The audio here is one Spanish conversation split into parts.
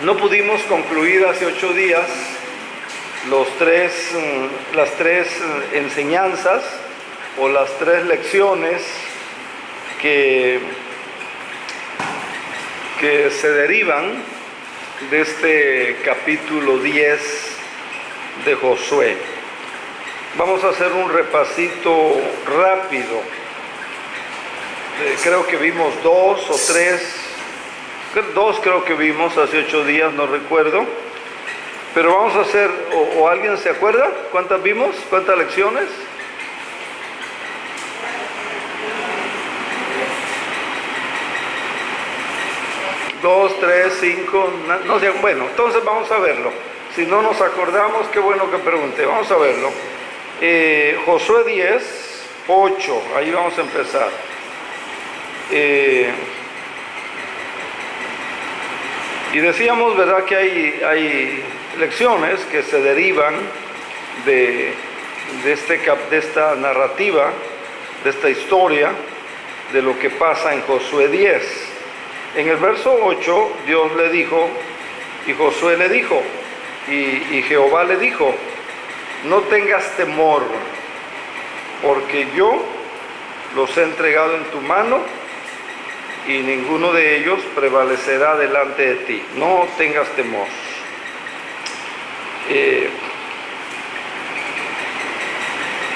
No pudimos concluir hace 8 días las tres enseñanzas o las 3 lecciones que se derivan de este capítulo 10 de Josué. Vamos a hacer un repasito rápido. Creo que vimos 2 o 3, 2 creo que vimos hace 8 días, no recuerdo. Pero vamos a hacer, o alguien se acuerda cuántas vimos, cuántas lecciones. 2, 3, 5, no sé, bueno, entonces vamos a verlo. Si no nos acordamos, qué bueno que pregunté, vamos a verlo. Josué 10, 8, ahí vamos a empezar. Y decíamos, ¿verdad?, que hay lecciones que se derivan de esta narrativa, de esta historia, de lo que pasa en Josué 10. En el verso 8, Dios le dijo, y Josué le dijo, y Jehová le dijo, no tengas temor, porque yo los he entregado en tu mano, y ninguno de ellos prevalecerá delante de ti. No tengas temor.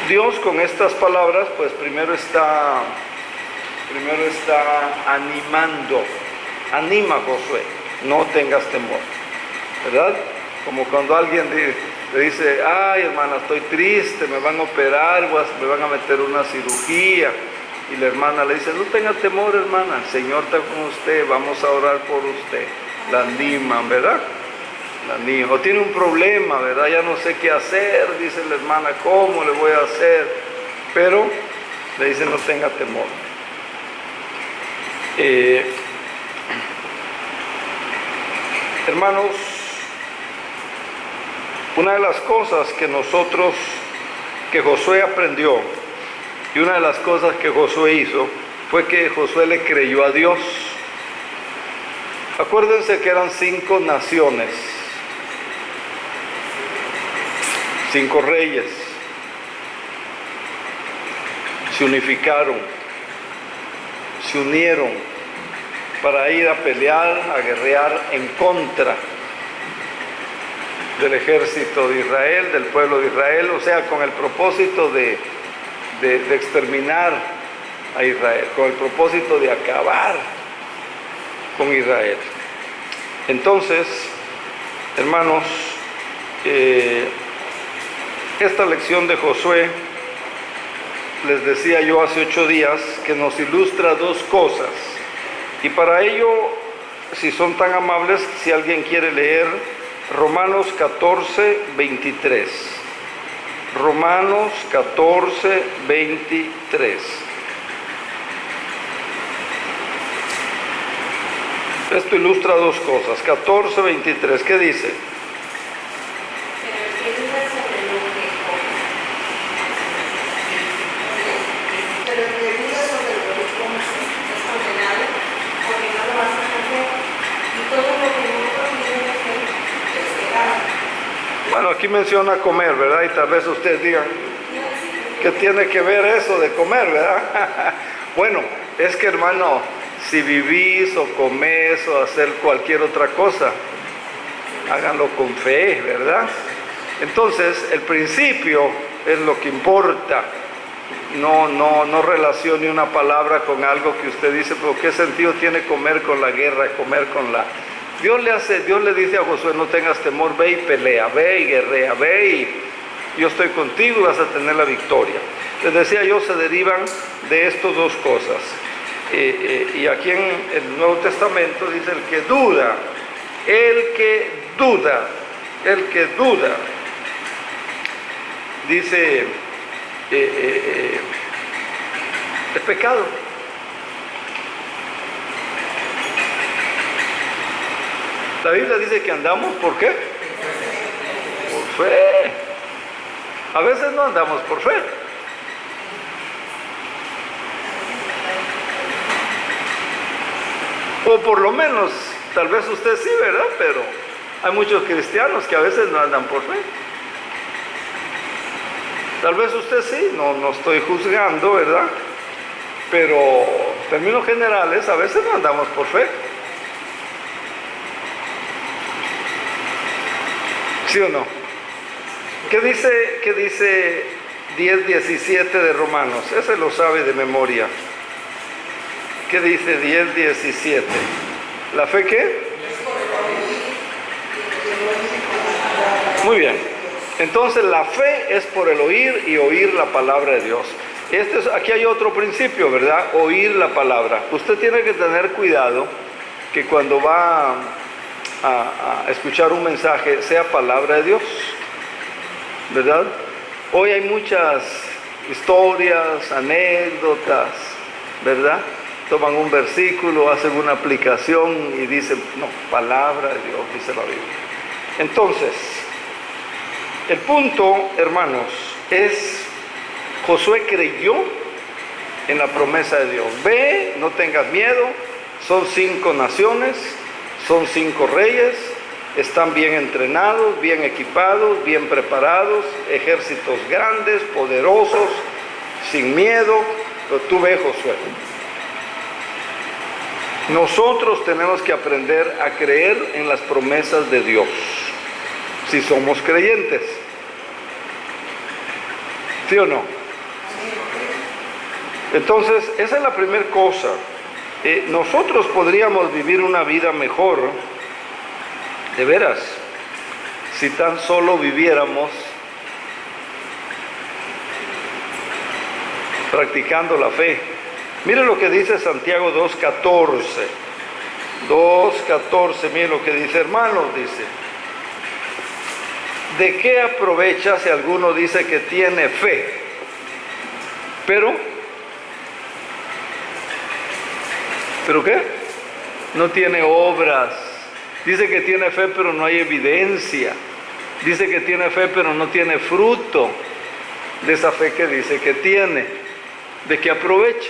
Dios con estas palabras, pues primero está animando. Anima a Josué, no tengas temor, ¿verdad? Como cuando alguien le dice, ay hermana, estoy triste, me van a operar, me van a meter una cirugía. Y la hermana le dice, no tenga temor, hermana, el Señor está con usted, vamos a orar por usted. La animan, ¿verdad? La animan. O tiene un problema, ¿verdad? Ya no sé qué hacer, dice la hermana, ¿cómo le voy a hacer? Pero le dice, no tenga temor. Hermanos, una de las cosas que Josué aprendió, y una de las cosas que Josué hizo, fue que Josué le creyó a Dios. Acuérdense que eran 5 naciones, 5 reyes, se unificaron, se unieron para ir a pelear, a guerrear en contra del ejército de Israel, del pueblo de Israel, o sea, con el propósito de exterminar a Israel, con el propósito de acabar con Israel. Entonces, hermanos, esta lección de Josué, les decía yo hace 8 días, que nos ilustra 2 cosas. Y para ello, si son tan amables, si alguien quiere leer Romanos 14, 23. Romanos 14, 23. Esto ilustra 2 cosas. 14, 23. ¿Qué dice? Bueno, aquí menciona comer, ¿verdad? Y tal vez ustedes digan, ¿qué tiene que ver eso de comer, verdad? Bueno, es que, hermano, si vivís o comés o hacer cualquier otra cosa, háganlo con fe, ¿verdad? Entonces, el principio es lo que importa. No relacione una palabra con algo que usted dice, pero ¿qué sentido tiene comer con la guerra, comer con la... Dios le dice a Josué, no tengas temor, ve y pelea, ve y guerrea, ve y yo estoy contigo y vas a tener la victoria. Les decía yo, se derivan de estas 2 cosas. Y aquí en el Nuevo Testamento dice el que duda, dice, es pecado. La Biblia dice que andamos, ¿por qué? Por fe. A veces no andamos por fe. O por lo menos Tal vez usted sí, ¿verdad? Pero hay muchos cristianos que a veces no andan por fe. Tal vez usted sí, no estoy juzgando, ¿verdad? Pero en términos generales a veces no andamos por fe. ¿Sí o no? ¿Qué dice 10:17 de Romanos? Ese lo sabe de memoria. ¿Qué dice 10:17? ¿La fe qué? Muy bien. Entonces la fe es por el oír y oír la palabra de Dios. Aquí hay otro principio, ¿verdad? Oír la palabra. Usted tiene que tener cuidado que cuando va a escuchar un mensaje sea palabra de Dios, ¿verdad? Hoy hay muchas historias, anécdotas, ¿verdad? Toman un versículo, hacen una aplicación y dicen, no, palabra de Dios, dice la Biblia. Entonces, el punto, hermanos, es Josué creyó en la promesa de Dios. Ve, no tengas miedo, son 5 naciones, son 5 reyes, están bien entrenados, bien equipados, bien preparados, ejércitos grandes, poderosos, sin miedo. Pero tú ve, Josué. Nosotros tenemos que aprender a creer en las promesas de Dios, si somos creyentes. ¿Sí o no? Entonces, esa es la primera cosa. Nosotros podríamos vivir una vida mejor, de veras, si tan solo viviéramos practicando la fe. Mire lo que dice Santiago 2:14. 2:14, mire lo que dice, hermanos, dice. ¿De qué aprovecha si alguno dice que tiene fe, pero qué? No tiene obras. Dice que tiene fe, pero no hay evidencia. Dice que tiene fe, pero no tiene fruto de esa fe que dice que tiene. ¿De qué aprovecha?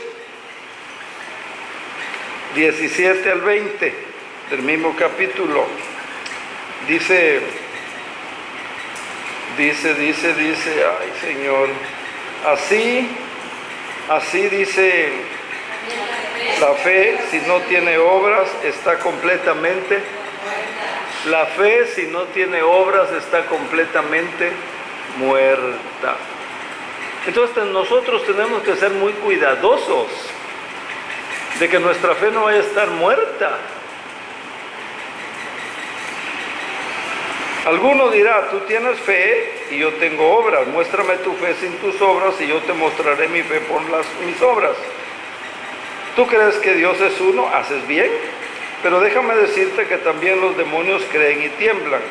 17 al 20 del mismo capítulo. Dice, ay Señor, así dice, la fe si no tiene obras está completamente, la fe si no tiene obras está completamente muerta. Entonces nosotros tenemos que ser muy cuidadosos de que nuestra fe no vaya a estar muerta. Alguno dirá, tú tienes fe y yo tengo obras, muéstrame tu fe sin tus obras y yo te mostraré mi fe por mis obras. Tú crees que Dios es uno, haces bien, pero déjame decirte que también los demonios creen y tiemblan.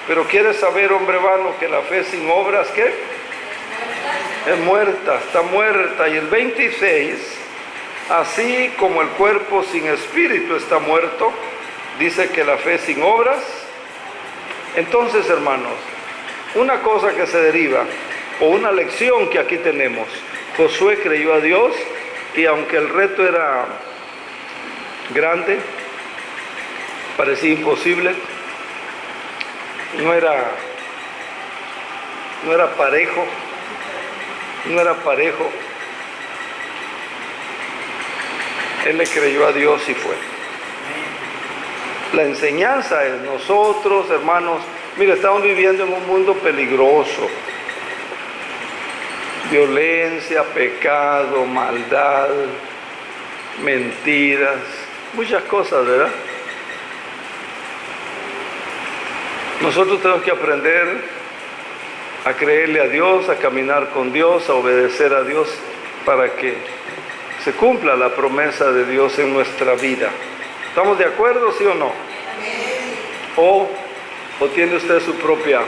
Pero ¿quieres saber, hombre vano, que la fe sin obras, qué? Es muerta, está muerta. Y el 26, así como el cuerpo sin espíritu está muerto, dice que la fe sin obras. Entonces, hermanos, una cosa que se deriva, o una lección que aquí tenemos, Josué creyó a Dios y aunque el reto era grande, parecía imposible, no era parejo, él le creyó a Dios y fue. La enseñanza es nosotros, hermanos, mire, estamos viviendo en un mundo peligroso. Violencia, pecado, maldad, mentiras, muchas cosas, ¿verdad? Nosotros tenemos que aprender a creerle a Dios, a caminar con Dios, a obedecer a Dios para que se cumpla la promesa de Dios en nuestra vida. ¿Estamos de acuerdo, sí o no? ¿O tiene usted su propia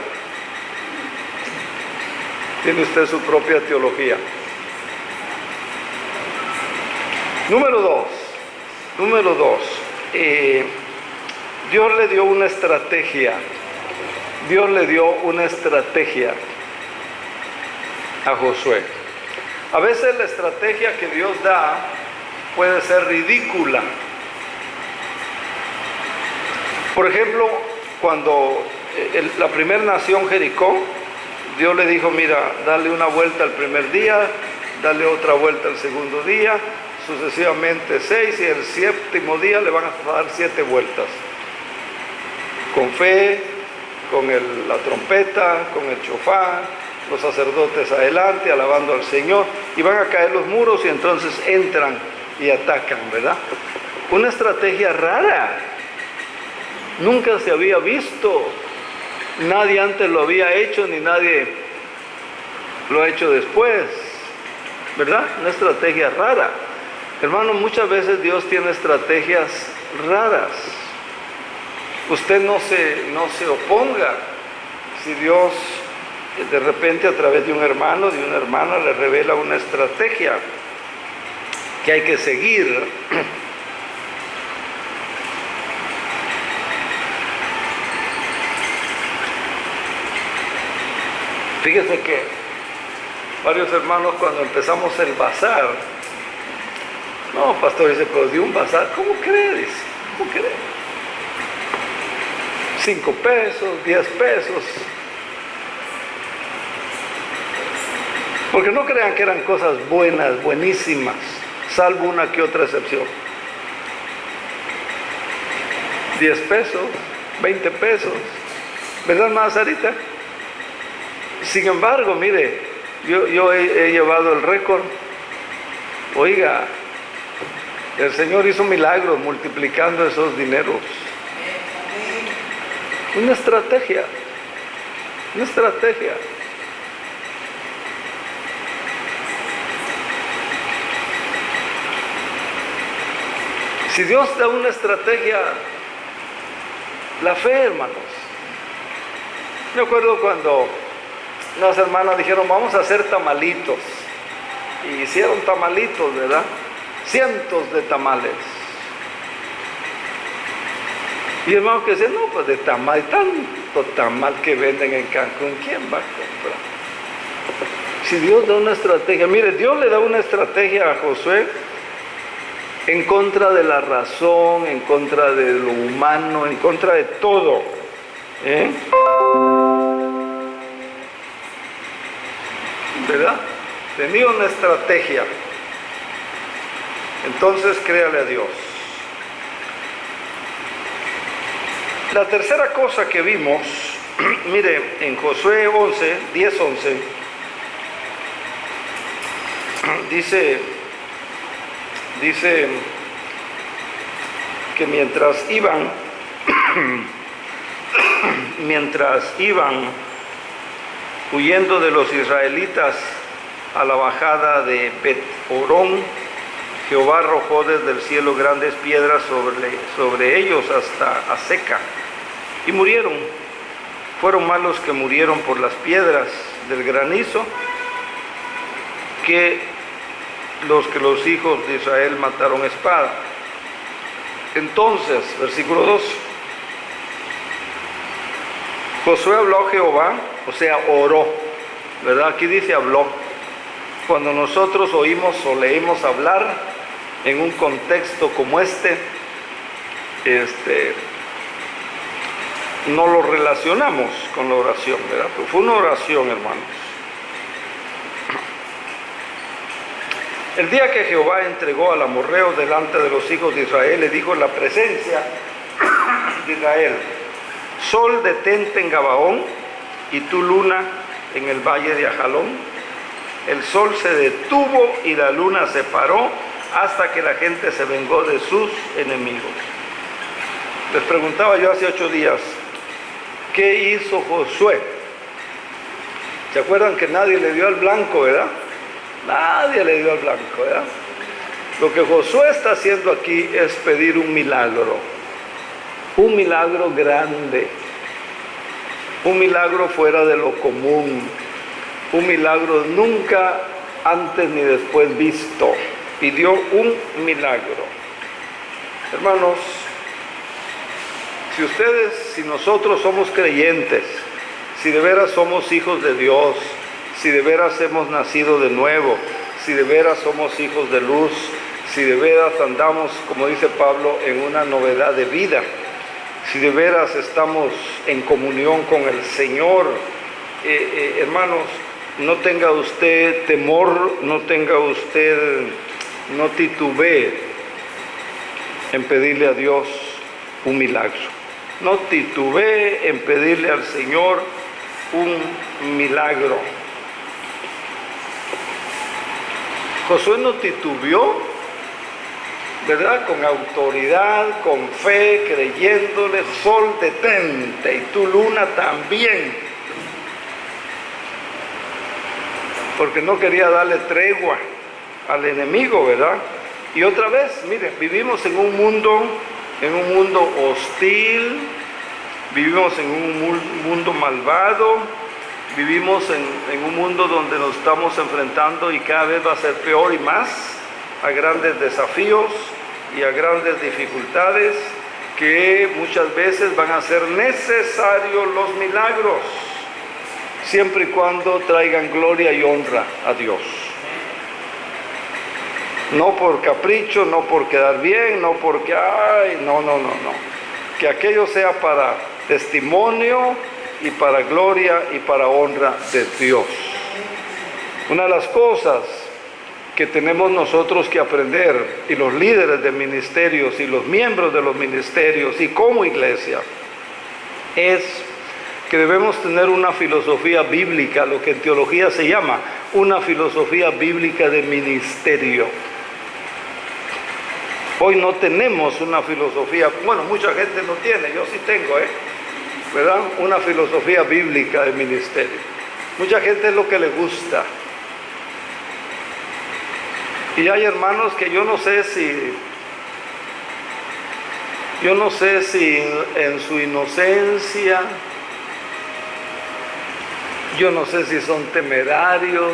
teología? Número dos, Dios le dio una estrategia. Dios le dio una estrategia a Josué. A veces la estrategia que Dios da puede ser ridícula. Por ejemplo, cuando la primera nación Jericó, Dios le dijo, mira, dale una vuelta el primer día, dale otra vuelta el segundo día, sucesivamente 6, y el séptimo día le van a dar 7 vueltas. Con fe, con la trompeta, con el chofar, los sacerdotes adelante, alabando al Señor, y van a caer los muros y entonces entran y atacan, ¿verdad? Una estrategia rara, nunca se había visto, nadie antes lo había hecho, ni nadie lo ha hecho después, ¿verdad? Una estrategia rara. Hermano, muchas veces Dios tiene estrategias raras. Usted no se oponga si Dios de repente a través de un hermano, de una hermana, le revela una estrategia que hay que seguir. Fíjese que varios hermanos, cuando empezamos el bazar, no, pastor, dice, pero de un bazar, ¿cómo cree? Dice, ¿cómo cree? 5 pesos, 10 pesos. Porque no crean que eran cosas buenas, buenísimas, salvo una que otra excepción. 10 pesos, 20 pesos, ¿verdad, hermana Sarita? Sin embargo, mire, yo he llevado el récord. Oiga, el Señor hizo milagros multiplicando esos dineros. Una estrategia, una estrategia. Si Dios da una estrategia, la fe, hermanos. Me acuerdo cuando unas hermanas dijeron, vamos a hacer tamalitos. Y hicieron tamalitos, ¿verdad? Cientos de tamales. Y hermanos que decían, no, pues de tamal, tanto tamal que venden en Cancún, ¿quién va a comprar? Si Dios da una estrategia, mire, Dios le da una estrategia a Josué en contra de la razón, en contra de lo humano, en contra de todo. ¿Verdad? Tenía una estrategia. Entonces créale a Dios. La tercera cosa que vimos, mire, en Josué 11, 10, 11, dice que mientras iban huyendo de los israelitas a la bajada de Bet-Orón, Jehová arrojó desde el cielo grandes piedras sobre ellos hasta Aseca, y murieron. Fueron más los que murieron por las piedras del granizo que los hijos de Israel mataron a espada. Entonces, versículo 2, Josué habló a Jehová, o sea, oró, ¿verdad? Aquí dice habló. Cuando nosotros oímos o leímos hablar en un contexto como este, no lo relacionamos con la oración, ¿verdad? Pero fue una oración, hermanos. El día que Jehová entregó al amorreo delante de los hijos de Israel, le dijo en la presencia de Israel: Sol, detente en Gabaón, y tú, luna, en el valle de Ajalón. El sol se detuvo y la luna se paró hasta que la gente se vengó de sus enemigos. Les preguntaba yo hace 8 días, ¿qué hizo Josué? ¿Se acuerdan que nadie le dio al blanco, verdad? Nadie le dio al blanco, ¿verdad? Lo que Josué está haciendo aquí es pedir un milagro grande, un milagro fuera de lo común, un milagro nunca antes ni después visto. Pidió un milagro. Hermanos, si nosotros somos creyentes, si de veras somos hijos de Dios, si de veras hemos nacido de nuevo, si de veras somos hijos de luz, si de veras andamos, como dice Pablo, en una novedad de vida, si de veras estamos en comunión con el Señor, hermanos, no tenga usted temor, no titubee en pedirle a Dios un milagro. No titubee en pedirle al Señor un milagro. Josué no titubeó, ¿verdad? Con autoridad, con fe, creyéndole: sol detente y tu luna también. Porque no quería darle tregua al enemigo, ¿verdad? Y otra vez, miren, vivimos en un mundo hostil, vivimos en un mundo malvado, vivimos en un mundo donde nos estamos enfrentando, y cada vez va a ser peor y más, a grandes desafíos y a grandes dificultades, que muchas veces van a ser necesarios los milagros, siempre y cuando traigan gloria y honra a Dios. No por capricho, no por quedar bien, no porque, no. Que aquello sea para testimonio y para gloria y para honra de Dios. Una de las cosas que tenemos nosotros que aprender, y los líderes de ministerios y los miembros de los ministerios y como iglesia, es que debemos tener una filosofía bíblica, lo que en teología se llama una filosofía bíblica de ministerio. Hoy no tenemos una filosofía, bueno, mucha gente no tiene, yo sí tengo, ¿verdad? Una filosofía bíblica de ministerio. Mucha gente es lo que le gusta. Y hay hermanos que yo no sé si en su inocencia, yo no sé si son temerarios,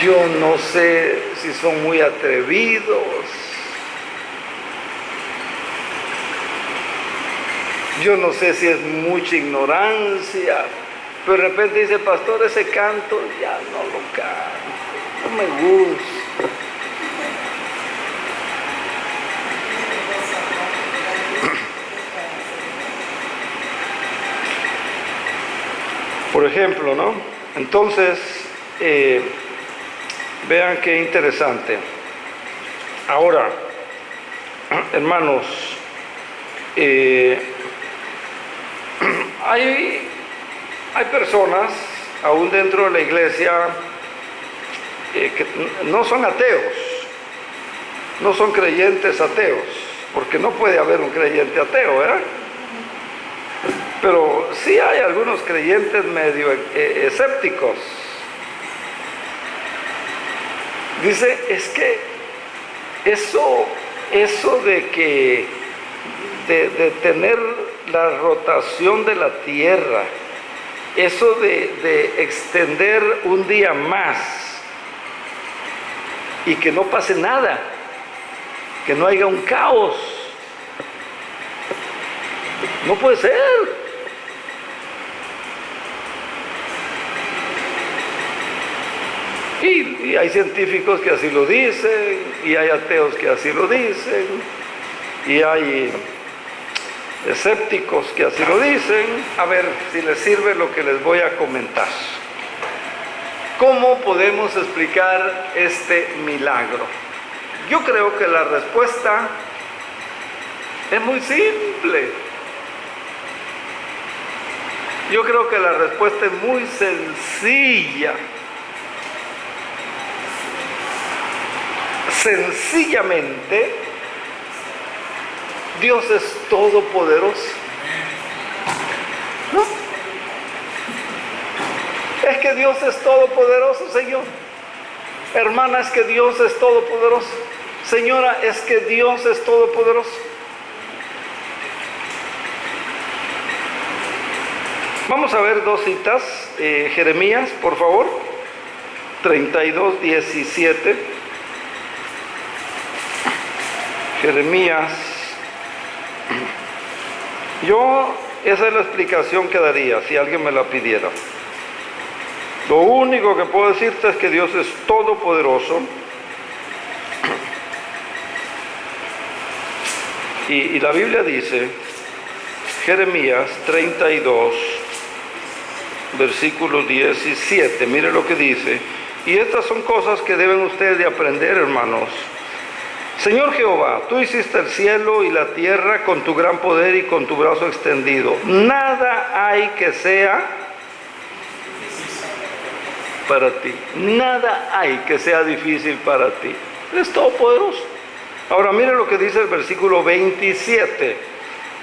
yo no sé si son muy atrevidos, yo no sé si es mucha ignorancia, pero de repente dice: pastor, ese canto ya no lo canto, no me gusta. Por ejemplo, ¿no? Entonces, vean qué interesante. Ahora, hermanos, hay personas, aún dentro de la iglesia, que no son ateos, no son creyentes ateos, porque no puede haber un creyente ateo, ¿verdad? Pero sí hay algunos creyentes medio escépticos. Dice: es que eso de tener la rotación de la tierra, eso de extender un día más y que no pase nada, que no haya un caos, no puede ser. Y hay científicos que así lo dicen, y hay ateos que así lo dicen, y hay escépticos que así lo dicen. A ver si les sirve lo que les voy a comentar. ¿Cómo podemos explicar este milagro? Yo creo que la respuesta es muy simple. Yo creo que la respuesta es muy sencilla. Sencillamente, Dios es todopoderoso. ¿No? Es que Dios es todopoderoso, Señor. Hermana, es que Dios es todopoderoso. Señora, es que Dios es todopoderoso. Vamos a ver dos citas. Jeremías, por favor. 32:17. Jeremías. Esa es la explicación que daría si alguien me la pidiera. Lo único que puedo decirte es que Dios es todopoderoso Y la Biblia dice, Jeremías 32, versículo 17, mire lo que dice. Y estas son cosas que deben ustedes de aprender, hermanos. Señor Jehová, tú hiciste el cielo y la tierra con tu gran poder y con tu brazo extendido. Nada hay que sea para ti. Nada hay que sea difícil para ti. Eres todopoderoso. Ahora mire lo que dice el versículo 27.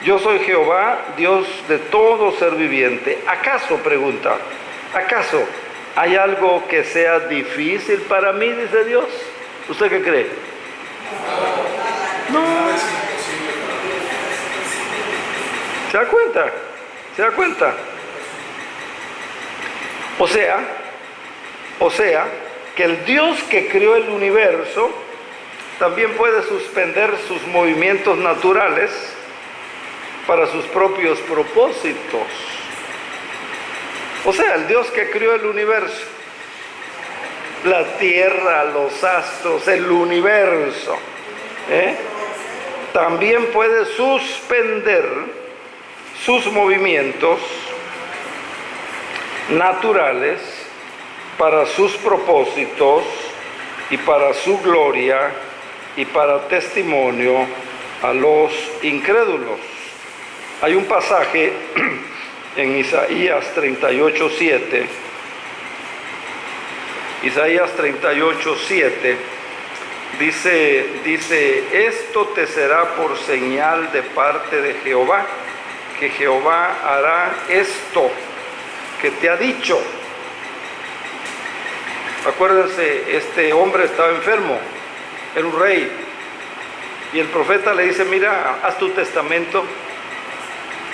Yo soy Jehová, Dios de todo ser viviente. ¿Acaso, pregunta, acaso hay algo que sea difícil para mí, dice Dios? ¿Usted qué cree? No. ¿Se da cuenta? ¿Se da cuenta? O sea, que el Dios que creó el universo también puede suspender sus movimientos naturales para sus propios propósitos. O sea, el Dios que creó el universo, la tierra, los astros, el universo, también puede suspender sus movimientos naturales para sus propósitos y para su gloria y para testimonio a los incrédulos. Hay un pasaje en Isaías 38:7. Isaías 38:7 dice, esto te será por señal de parte de Jehová, que Jehová hará esto que te ha dicho. Acuérdense, este hombre estaba enfermo, era un rey, y el profeta le dice, mira, haz tu testamento,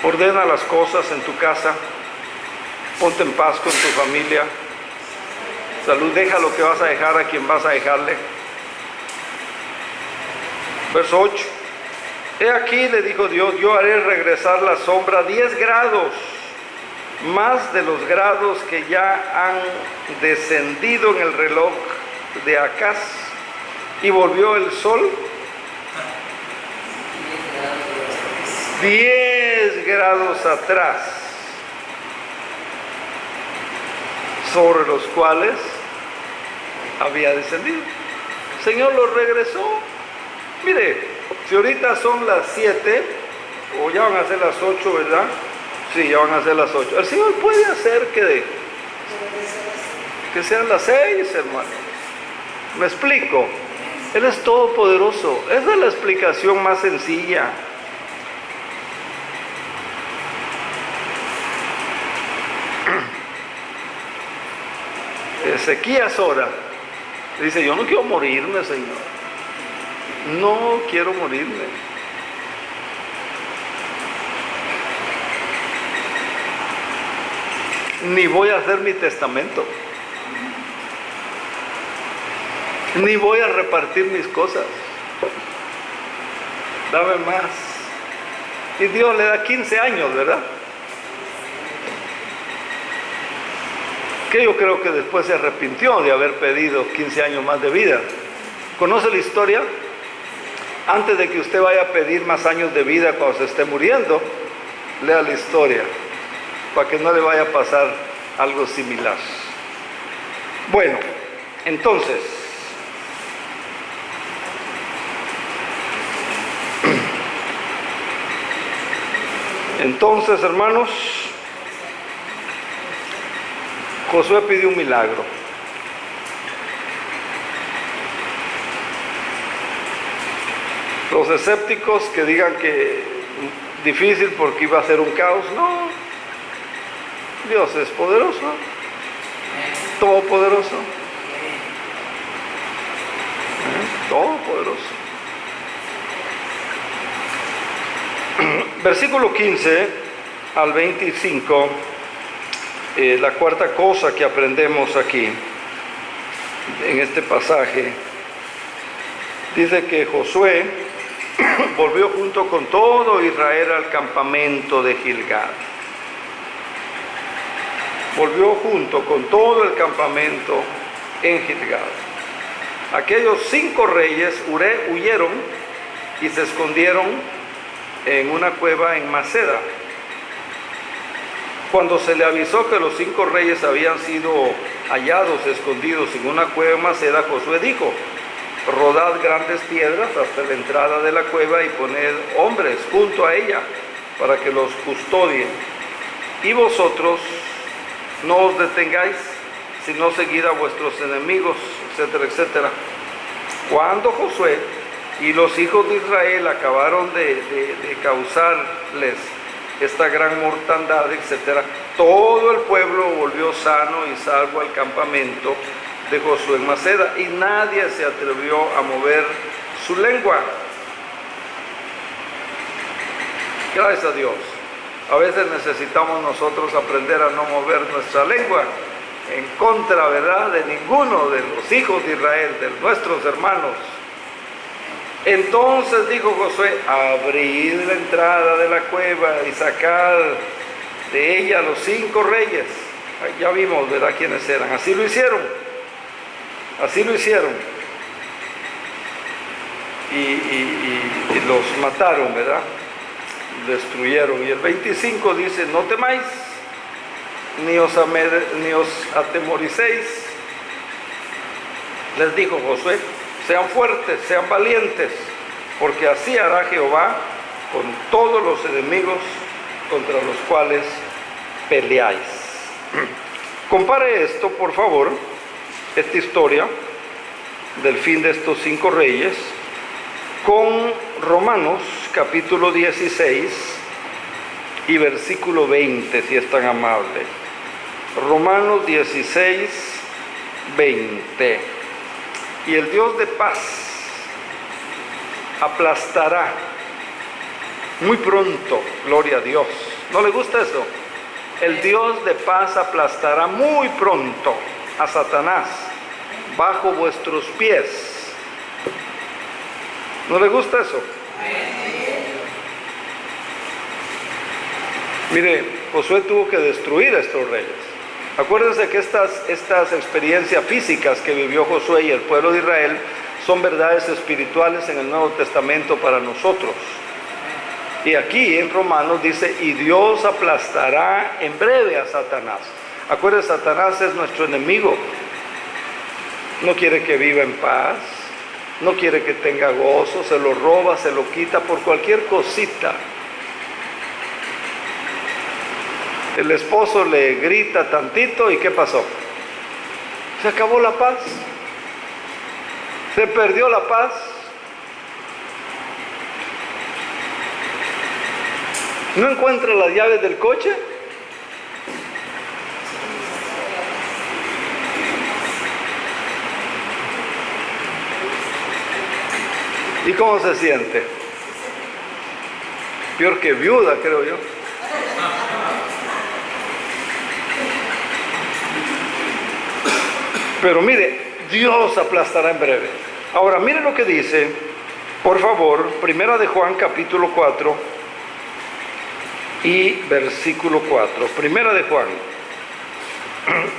ordena las cosas en tu casa, ponte en paz con tu familia, salud, deja lo que vas a dejar a quien vas a dejarle. Verso 8. He aquí, le dijo Dios, yo haré regresar la sombra 10 grados, más de los grados que ya han descendido en el reloj de Acaz, y volvió el sol 10 grados atrás, sobre los cuales había descendido. El Señor los regresó. Mire, si ahorita son las 7, o ya van a ser las 8, ¿verdad? Sí, ya van a ser las 8. El Señor puede hacer que sean las 6, hermano. ¿Me explico? Él es todopoderoso. Esa es la explicación más sencilla. Ezequías ora, dice, yo no quiero morirme, Señor. No quiero morirme. Ni voy a hacer mi testamento. Ni voy a repartir mis cosas. Dame más. Y Dios le da 15 años, ¿verdad? Que yo creo que después se arrepintió de haber pedido 15 años más de vida. ¿Conoce la historia? Antes de que usted vaya a pedir más años de vida cuando se esté muriendo, lea la historia, para que no le vaya a pasar algo similar. Bueno, entonces, hermanos, Josué pidió un milagro. Los escépticos que digan que difícil porque iba a ser un caos, no. Dios es poderoso, todopoderoso, todopoderoso. Versículo 15 al 25, la cuarta cosa que aprendemos aquí, en este pasaje, dice que Josué volvió junto con todo Israel al campamento de Gilgal. Volvió junto con todo el campamento en Gilgal. Aquellos 5 reyes huyeron y se escondieron en una cueva en Maceda. Cuando se le avisó que los 5 reyes habían sido hallados escondidos en una cueva en Maceda, Josué dijo: rodad grandes piedras hasta la entrada de la cueva y poned hombres junto a ella para que los custodien. Y vosotros no os detengáis, sino seguid a vuestros enemigos, etcétera, etcétera. Cuando Josué y los hijos de Israel acabaron de causarles esta gran mortandad, etcétera, todo el pueblo volvió sano y salvo al campamento de Josué en Maceda, y nadie se atrevió a mover su lengua. Gracias a Dios. A veces necesitamos nosotros aprender a no mover nuestra lengua en contra, ¿verdad?, de ninguno de los hijos de Israel, de nuestros hermanos. Entonces dijo Josué: abrid la entrada de la cueva y sacad de ella los 5 reyes. Ya vimos, ¿verdad?, quiénes eran. Así lo hicieron. Así lo hicieron. Y los mataron, ¿verdad? Destruyeron. Y el 25 dice: no temáis, ni os atemoricéis. Les dijo Josué: sean fuertes, sean valientes, porque así hará Jehová con todos los enemigos contra los cuales peleáis. Compare esto, por favor, esta historia del fin de estos 5 reyes, con Romanos capítulo 16 y versículo 20, si es tan amable. Romanos 16, 20. Y el Dios de paz aplastará muy pronto, gloria a Dios. ¿No le gusta eso? El Dios de paz aplastará muy pronto a Satanás bajo vuestros pies. ¿No le gusta eso? Mire, Josué tuvo que destruir a estos reyes. Acuérdense que estas experiencias físicas que vivió Josué y el pueblo de Israel son verdades espirituales en el Nuevo Testamento para nosotros. Y aquí en Romanos dice: y Dios aplastará en breve a Satanás. Acuérdense, Satanás es nuestro enemigo. No quiere que viva en paz, no quiere que tenga gozo, se lo roba, se lo quita por cualquier cosita. El esposo le grita tantito y ¿qué pasó? Se acabó la paz. Se perdió la paz. ¿No encuentra las llaves del coche? ¿Y cómo se siente? Peor que viuda, creo yo. Pero mire, Dios aplastará en breve. Ahora, mire lo que dice, por favor, Primera de Juan, capítulo 4 y versículo 4. Primera de Juan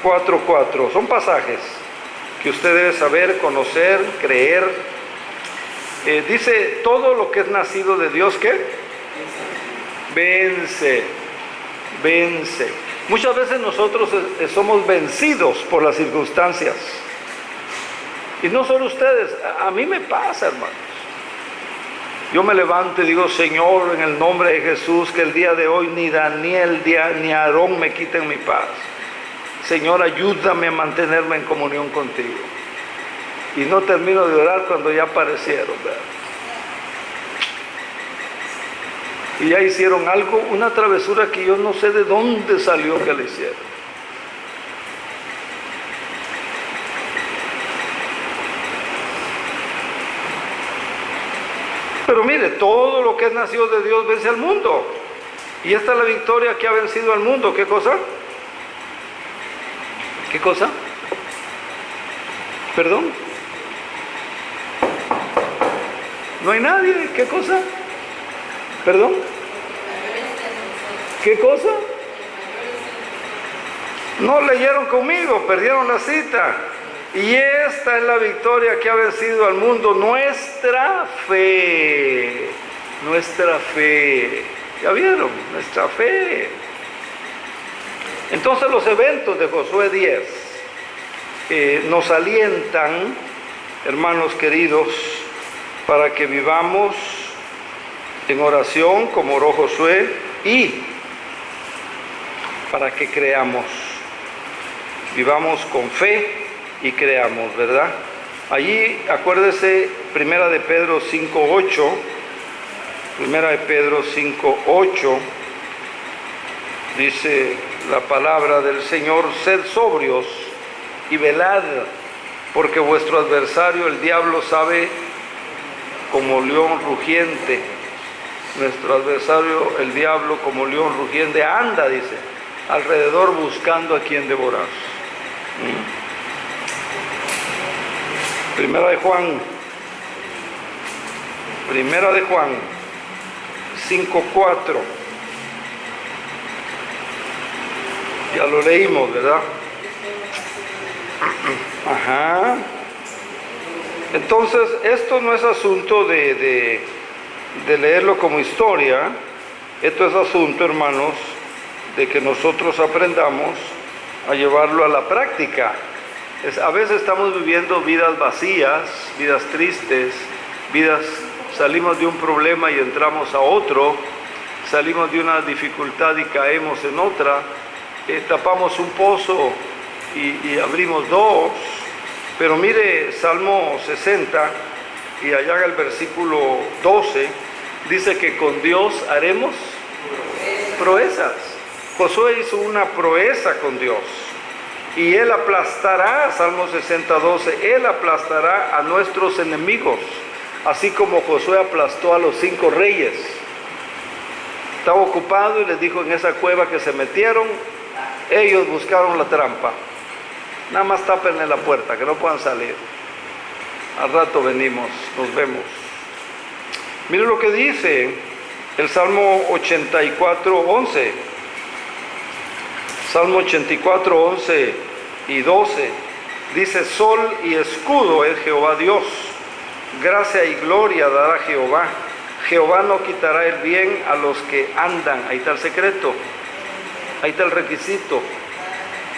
4:4. Son pasajes que usted debe saber, conocer, creer. Dice: todo lo que es nacido de Dios, ¿qué? Vence. Vence. Muchas veces nosotros somos vencidos por las circunstancias. Y no solo ustedes, a mí me pasa, hermanos. Yo me levanto y digo: Señor, en el nombre de Jesús, que el día de hoy ni Daniel ni Aarón me quiten mi paz. Señor, ayúdame a mantenerme en comunión contigo. Y no termino de orar cuando ya aparecieron, ¿verdad? Y ya hicieron algo, una travesura que yo no sé de dónde salió que le hicieron. Pero mire, todo lo que es nacido de Dios vence al mundo. Y esta es la victoria que ha vencido al mundo. ¿Qué cosa? ¿Qué cosa? ¿Perdón? ¿No hay nadie? ¿Qué cosa? ¿Perdón? ¿Qué cosa? No leyeron conmigo, perdieron la cita. Y esta es la victoria que ha vencido al mundo: nuestra fe. Nuestra fe. ¿Ya vieron? Nuestra fe. Entonces los eventos de Josué 10 nos alientan, hermanos queridos, para que vivamos en oración como oró Josué y para que creamos. Vivamos con fe y creamos, ¿verdad? Allí, acuérdese, Primera de Pedro 5:8, Primera de Pedro 5:8, dice la palabra del Señor: sed sobrios y velad, porque vuestro adversario el diablo sabe como león rugiente. Nuestro adversario el diablo como león rugiente anda, dice, alrededor buscando a quien devorar. Primera de Juan 5:4. Ya lo leímos, ¿verdad? Ajá. Entonces, esto no es asunto de leerlo como historia. Esto es asunto, hermanos, de que nosotros aprendamos a llevarlo a la práctica. A veces estamos viviendo vidas vacías, vidas tristes, salimos de un problema y entramos a otro, salimos de una dificultad y caemos en otra, tapamos un pozo y abrimos dos. Pero mire Salmo 60 y allá en el versículo 12 dice que con Dios haremos proezas. Josué hizo una proeza con Dios y Él aplastará, Salmo 60:12, Él aplastará a nuestros enemigos, así como Josué aplastó a los 5 reyes. Estaba ocupado y les dijo en esa cueva que se metieron, ellos buscaron la trampa. Nada más tápenle la puerta, que no puedan salir. Al rato venimos, nos vemos. Mire lo que dice el Salmo 84:11. Salmo 84:11 y 12. Dice: sol y escudo es Jehová Dios. Gracia y gloria dará Jehová. Jehová no quitará el bien a los que andan. Ahí está el secreto. Ahí está el requisito.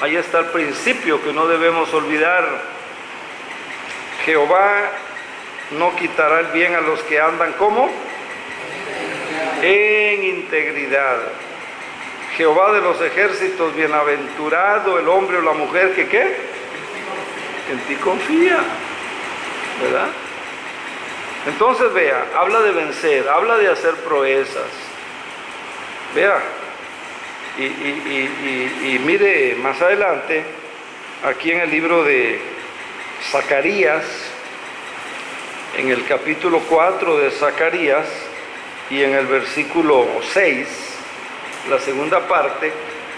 Ahí está el principio que no debemos olvidar. Jehová no quitará el bien a los que andan, ¿cómo? En integridad. Jehová de los ejércitos, bienaventurado el hombre o la mujer que ¿qué? En ti confía, ¿verdad? Entonces vea, habla de vencer, habla de hacer proezas. Vea, y mire más adelante, aquí en el libro de Zacarías, en el capítulo 4 de Zacarías y en el versículo 6, la segunda parte,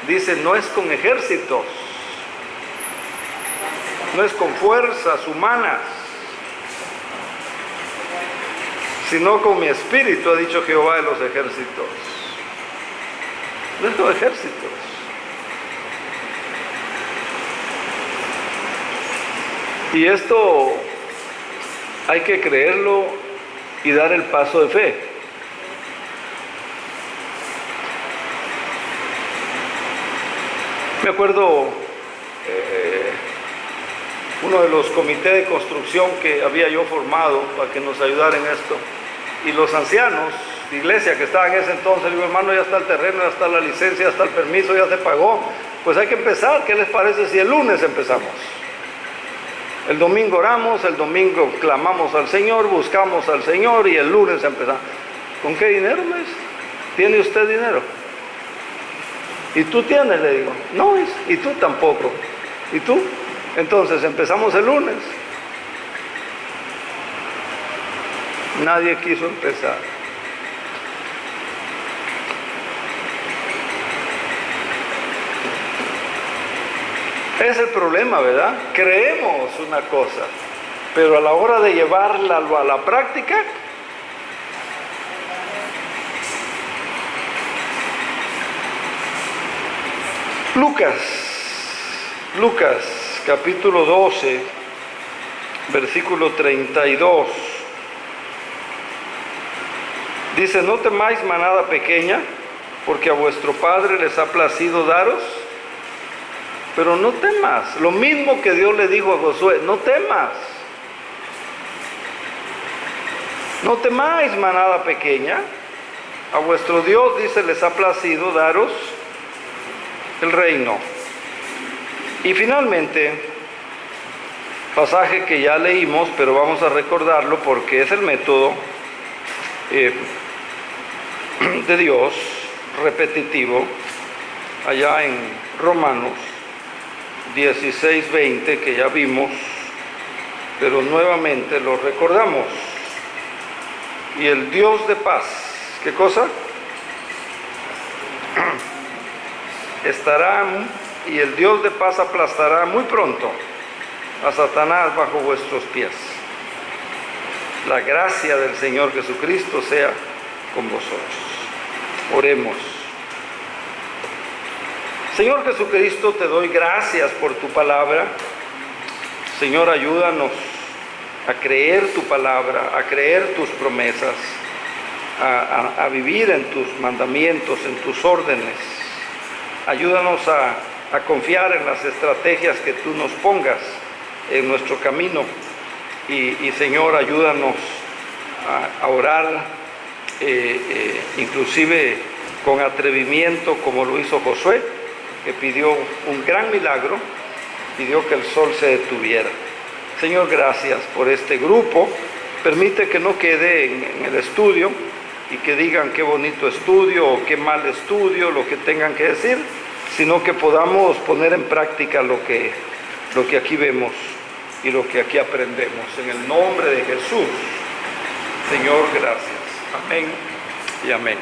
dice: no es con ejércitos, no es con fuerzas humanas, sino con mi espíritu, ha dicho Jehová de los ejércitos. No es con ejércitos. Y esto hay que creerlo y dar el paso de fe. Me acuerdo uno de los comités de construcción que había yo formado para que nos ayudaran en esto, y los ancianos de iglesia que estaban en ese entonces, digo: hermano, ya está el terreno, ya está la licencia, ya está el permiso, ya se pagó, pues hay que empezar. ¿Qué les parece si el lunes empezamos? El domingo oramos, el domingo clamamos al Señor, buscamos al Señor y el lunes empezamos. ¿Con qué dinero, me dice? ¿Tiene usted dinero? ¿Y tú tienes? Le digo. No, y tú tampoco. ¿Y tú? Entonces empezamos el lunes. Nadie quiso empezar. Es el problema, ¿verdad? Creemos una cosa, pero a la hora de llevarla a la práctica, Lucas capítulo 12, versículo 32. Dice, no temáis manada pequeña, porque a vuestro Padre les ha placido daros, pero no temas. Lo mismo que Dios le dijo a Josué, no temas. No temáis manada pequeña, a vuestro Dios, dice, les ha placido daros el reino. Y finalmente, pasaje que ya leímos, pero vamos a recordarlo porque es el método de Dios repetitivo, allá en Romanos 16:20, que ya vimos, pero nuevamente lo recordamos. Y el Dios de paz, ¿qué cosa? Y el Dios de paz aplastará muy pronto a Satanás bajo vuestros pies. La gracia del Señor Jesucristo sea con vosotros. Oremos. Señor Jesucristo, te doy gracias por tu palabra. Señor, ayúdanos a creer tu palabra, a creer tus promesas, a vivir en tus mandamientos, en tus órdenes. Ayúdanos a confiar en las estrategias que tú nos pongas en nuestro camino. Y Señor, ayúdanos a orar, inclusive con atrevimiento, como lo hizo Josué, que pidió un gran milagro, pidió que el sol se detuviera. Señor, gracias por este grupo. Permite que no quede en el estudio y que digan qué bonito estudio o qué mal estudio, lo que tengan que decir, sino que podamos poner en práctica lo que aquí vemos y lo que aquí aprendemos. En el nombre de Jesús, Señor, gracias. Amén y amén.